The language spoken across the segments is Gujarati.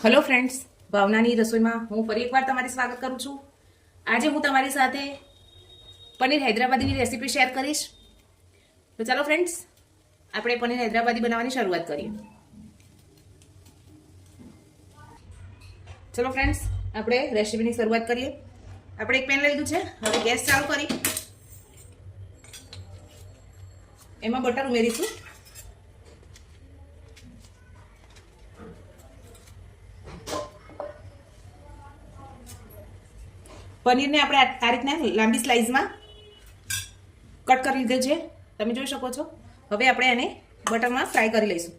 हेलो फ्रेंड्स, भावनानी रसोईમાં હું ફરી એકવાર તમારું સ્વાગત કરું છું। આજે હું તમારી સાથે પનીર હૈદરાબાદીની રેસીપી શેર કરીશ। તો ચાલો ફ્રેન્ડ્સ, આપણે પનીર હૈદરાબાદી બનાવવાની શરૂઆત કરીએ। ચલો ફ્રેન્ડ્સ, આપણે રેસીપીની શરૂઆત કરીએ। આપણે એક પેન લઈ લીધું છે। હવે ગેસ ચાલુ કરી એમાં બટર ઉમેરીશું। पनीर ने આપણે આ રીતના લાંબી સ્લાઇસમાં કટ કરી લીધું છે, તમે જોઈ શકો છો। હવે આપણે એને બટરમાં ફ્રાય કરી લઈશું।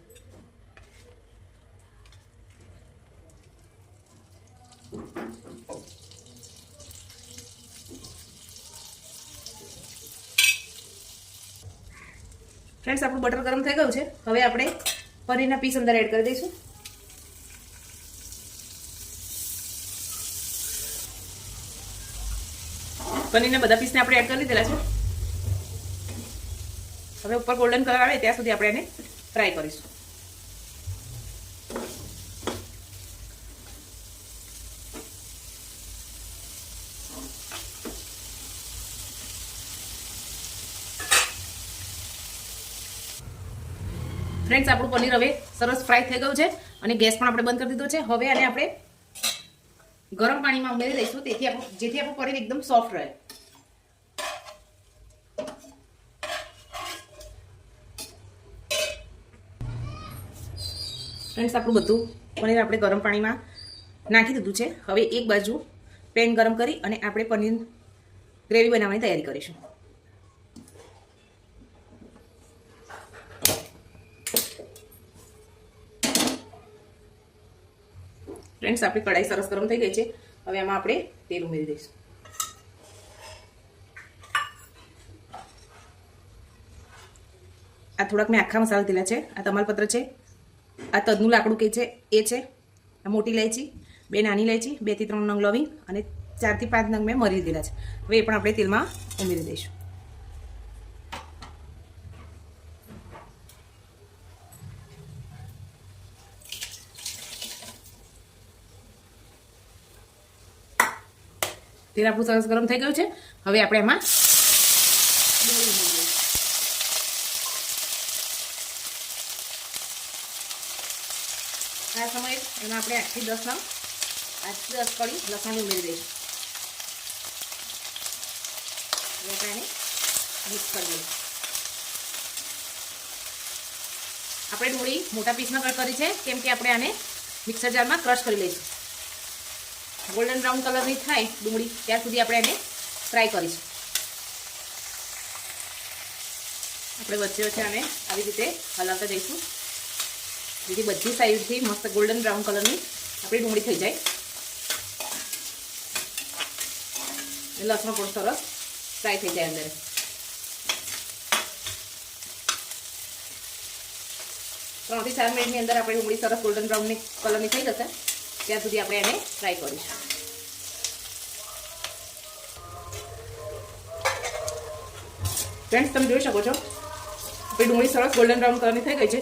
ફ્રેન્ડ્સ, આપણું બટર ગરમ થઈ ગયું છે। હવે આપણે પનીરના પીસ અંદર એડ કરી દઈશું। પનીરના બધા પીસને આપણે એડ કરી દીધેલા છે। હવે ઉપર ગોલ્ડન કલર આવે ત્યાં સુધી આપણે એને ફ્રાય કરીશું। ફ્રેન્ડ્સ, આપણું પનીર હવે સરસ ફ્રાય થઈ ગયું છે અને ગેસ પણ આપણે બંધ કરી દીધો છે। હવે આને આપણે ગરમ પાણીમાં ઉમેરી દઈશું જેથી આપણું પનીર એકદમ સોફ્ટ રહે। ફ્રેન્ડ્સ, આપણું બધું પનીર આપણે ગરમ પાણીમાં નાખી દીધું છે। હવે એક બાજુ પેન ગરમ કરી અને આપણે પનીર ગ્રેવી બનાવવાની તૈયારી કરીશું। ફ્રેન્ડ્સ, આપણી કઢાઈ સરસ ગરમ થઈ ગઈ છે। હવે આમાં આપણે તેલ ઉમેરી દઈશું। આ થોડાક મેં આખા મસાલા લીધેલા છે। આ તમાલપત્ર છે, આ તજનું લાકડું કે છે એ છે, આ મોટી ઇલાયચી, 2 નાની ઇલાયચી, 2 થી 3 નંગ લવિંગ અને 4 થી 5 નંગ મેં મરી લીધેલા છે। હવે એ પણ આપણે તેલમાં ઉમેરી દઈશું। તેલ આપણું સરસ ગરમ થઈ ગયું છે। હવે આપણે એમાં આ સમયે એમાં આપણે 8 થી 10 નંગ 8 થી 10 કળી લસણ ઉમેરી દઈશું। હવે આપણે એને મિક્સ કરી દઈશું। આપણે ડુંગળી મોટા પીસમાં કટ કરી છે કેમ કે આપણે આને મિક્સર જારમાં ક્રશ કરી લઈશું। ગોલ્ડન બ્રાઉન કલરની થાય ડુંગળી ત્યાં સુધી આપણે એને ફ્રાય કરીશું। આપણે વચ્ચે વચ્ચે આને આવી રીતે હલાવતા જઈશું જેથી બધી સાઈડથી મસ્ત ગોલ્ડન બ્રાઉન કલરની આપણી ડુંગળી થઈ જાય। લસણ પણ સરસ ફ્રાય થઈ જાય અંદર। 3 થી 4 મિનિટની અંદર આપણી ડુંગળી સરસ ગોલ્ડન બ્રાઉન કલરની થઈ જશે ત્યાં સુધી આપણે એને ફ્રાય કરીશું। ફ્રેન્ડ્સ, તમે જોઈ શકો છો આપણી ડુંગળી સરસ ગોલ્ડન બ્રાઉન કલરની થઈ ગઈ છે।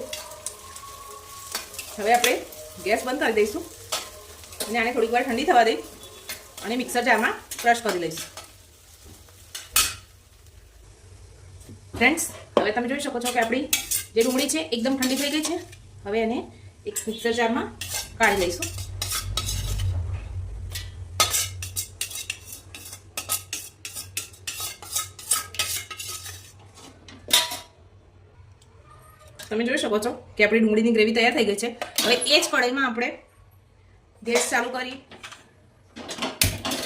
હવે આપણે ગેસ બંધ કરી દઈશું અને આને થોડીક વાર ઠંડી થવા દઈ અને મિક્સર જારમાં ક્રશ કરી લઈશું। ફ્રેન્ડ્સ, હવે તમે જોઈ શકો છો કે આપણી જે ડુંગળી છે એકદમ ઠંડી થઈ ગઈ છે। હવે એને એક મિક્સર જારમાં કાઢી લઈશું। તમે જોઈ શકો છો કે આપણી ડુંગળીની ગ્રેવી તૈયાર થઈ ગઈ છે। હવે એ જ કઢાઈમાં આપણે ગેસ ચાલુ કરી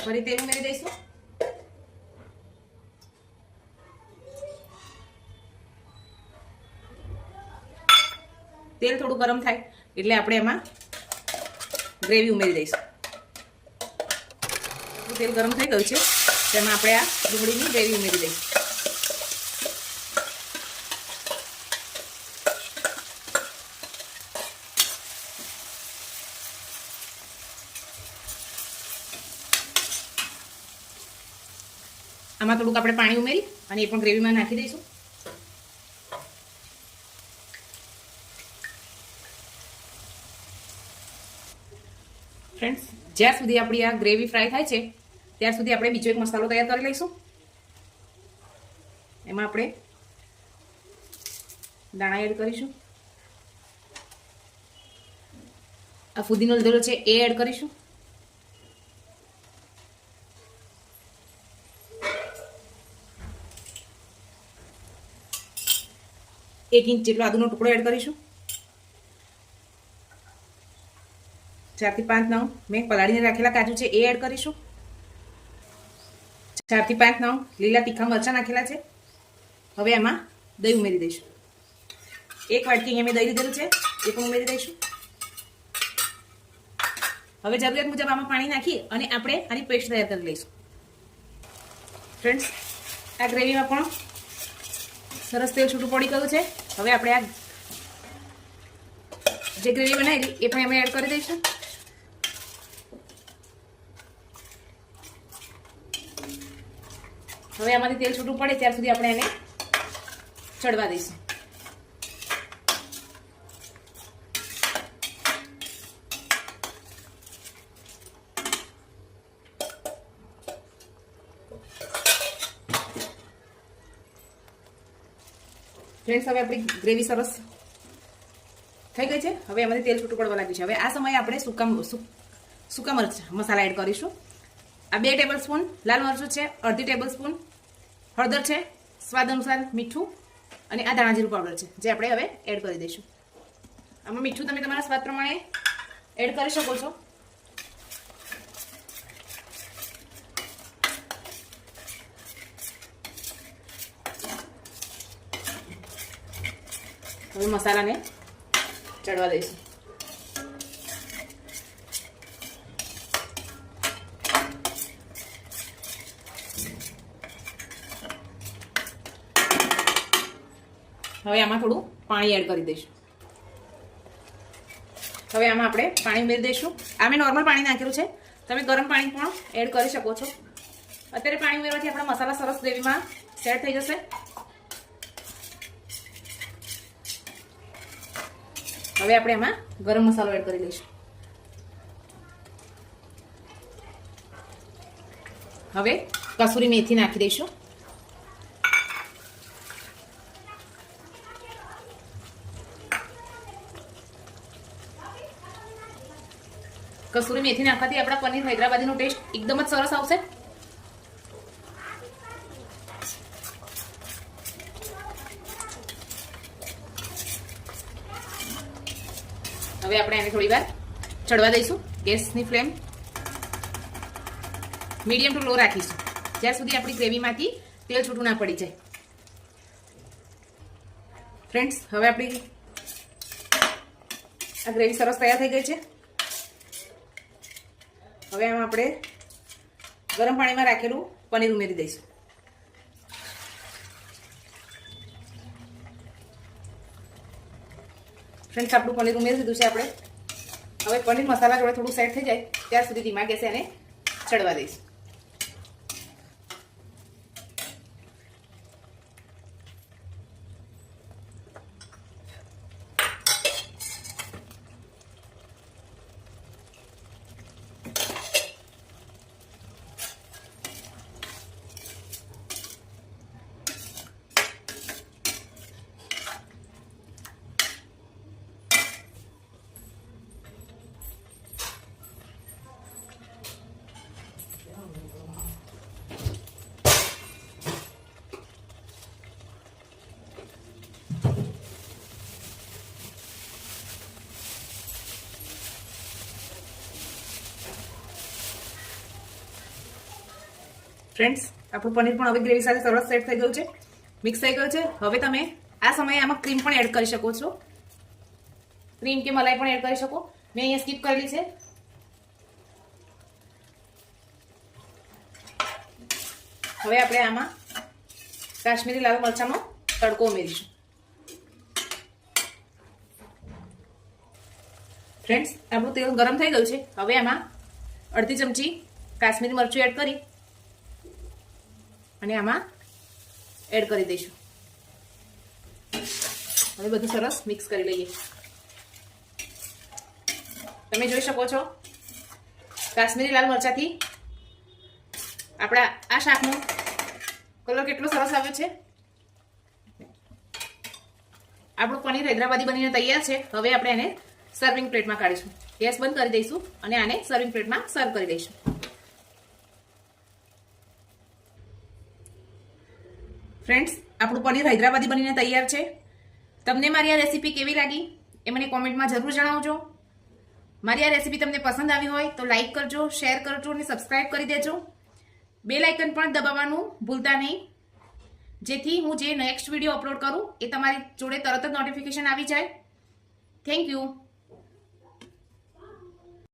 ફરી તેલ ઉમેરી દઈશું। તેલ થોડું ગરમ થાય એટલે આપણે એમાં ગ્રેવી ઉમેરી દઈશું। તેલ ગરમ થઈ ગયું છે તેમાં આપણે આ ડુંગળીની ગ્રેવી ઉમેરી દઈશું। આમાં થોડુંક આપણે પાણી ઉમેરી અને એ પણ ગ્રેવીમાં નાખી દઈશું। ફ્રેન્ડ્સ, જ્યાં સુધી આપણી આ ગ્રેવી ફ્રાય થાય છે ત્યાર સુધી આપણે બીજો એક મસાલો તૈયાર કરી લઈશું. એમાં આપણે દાણા એડ કરીશું. આ ફુદીનો લીધેલો છે એ એડ કરીશું. એક ઇંચ જેટલો આદુનો ટુકડો એડ કરીશું. 4 થી 5 નંગ મેં પલાળીને રાખેલા કાજુ છે એ એડ કરીશું. 4 થી 5 નંગ લીલા તીખા મરચાં નાખેલા છે. હવે એમાં દહીં ઉમેરી દઈશું. 1 વાટકી અહીંયા મેં દહીં લીધેલું છે એ પણ ઉમેરી દઈશું. હવે જરૂરિયાત મુજબ આમાં પાણી નાખી અને આપણે આની પેસ્ટ તૈયાર કરી લઈશું. ફ્રેન્ડ્સ, આ ગ્રેવીમાં પણ સરસ તેલ છૂટું પડી ગયું છે. હવે આપણે આ જે ગ્રેવી બનાવેલી એ પણ એમાં એડ કરી દઈશું. હવે આમાંથી તેલ છૂટું પડે ત્યાર સુધી આપણે એને ચડવા દઈશું. ફ્રેન્ડ્સ, હવે આપણી ગ્રેવી સરસ થઈ ગઈ છે. હવે એમાંથી તેલ છૂટું પડવા લાગ્યું છે. હવે આ સમયે આપણે સૂકા મસાલા એડ કરીશું. આ 2 ટેબલ સ્પૂન લાલ મરચું છે, અડધી ટેબલ સ્પૂન હળદર છે, સ્વાદ અનુસાર મીઠું અને આ ધાણા જીરું પાવડર છે જે આપણે હવે એડ કરી દઈશું. આમાં મીઠું તમે તમારા સ્વાદ પ્રમાણે એડ કરી શકો છો. હવે મસાલાને ચડવા દઈશું. હવે આમાં થોડું પાણી એડ કરી દઈશું. હવે આમાં આપણે પાણી ઉમેરી દઈશું. આ મેં નોર્મલ પાણી નાખેલું છે, તમે ગરમ પાણી પણ એડ કરી શકો છો. અત્યારે પાણી ઉમેરવાથી આપણા મસાલા સરસ ગ્રેવીમાં સેટ થઈ જશે. હવે આપણે એમાં ગરમ મસાલો એડ કરી લઈશું. હવે કસૂરી મેથી નાખી દઈશું. કસૂરી મેથી નાખવાથી આપણા પનીર હૈદરાબાદીનો ટેસ્ટ એકદમ જ સરસ આવશે. હવે આપણે આને થોડી વાર ચડવા દઈશું. ગેસની ફ્લેમ મીડિયમ ટુ લો રાખીશું જ્યાં સુધી આપણી ગ્રેવીમાંથી તેલ છૂટું ના પડી જાય. ફ્રેન્ડ્સ, હવે આપણી આ ગ્રેવી સરસ તૈયાર થઈ ગઈ છે. હવે આમાં આપણે ગરમ પાણીમાં રાખેલું પનીર ઉમેરી દઈશું. ફ્રેન્ડ્સ, આપણું પનીર ઉમેરી દીધું છે આપણે. હવે પનીર મસાલા જોડે થોડું સેટ થઈ જાય ત્યાર સુધી ધીમા ગેસે એને ચડવા દઈશું. ફ્રેન્ડ્સ, આપણું પનીર પણ હવે ગ્રેવી સાથે સરસ સેટ થઈ ગયું છે, મિક્સ થઈ ગયું છે. હવે તમે આ સમયે આમાં ક્રીમ પણ એડ કરી શકો છો. ક્રીમ કે મલાઈ પણ એડ કરી શકો. મેં અહીંયા સ્કીપ કરેલી છે. હવે આપણે આમાં કાશ્મીરી લાલ મરચાંનો તડકો ઉમેરીશું. ફ્રેન્ડ્સ, આપણું તેલ ગરમ થઈ ગયું છે. હવે આમાં અડધી ચમચી કાશ્મીરી મરચું એડ કરી અને આમાં એડ કરી દઈશું. હવે બધું સરસ મિક્સ કરી લઈએ. તમે જોઈ શકો છો કાશ્મીરી લાલ મરચાથી આપણા આ શાકનો કલર કેટલો સરસ આવ્યો છે. આપણું પનીર હૈદરાબાદી બનીને તૈયાર છે. હવે આપણે એને સર્વિંગ પ્લેટમાં કાઢીશું. ગેસ બંધ કરી દઈશું અને આને સર્વિંગ પ્લેટમાં સર્વ કરી દઈશું. ફ્રેન્ડ્સ, આપણું પનીર હૈદરાબાદી બનીને તૈયાર છે. તમને મારી આ રેસીપી કેવી લાગી એ મને કોમેન્ટમાં જરૂર જણાવજો. મારી આ રેસીપી તમને પસંદ આવી હોય તો લાઈક કરજો, શેર કરજો અને સબસ્ક્રાઇબ કરી દેજો. બેલ આઇકન પણ દબાવવાનું ભૂલતા નહીં, જેથી હું જે નેક્સ્ટ વિડીયો અપલોડ કરું એ તમારી જોડે તરત જ નોટિફિકેશન આવી જાય. Thank you.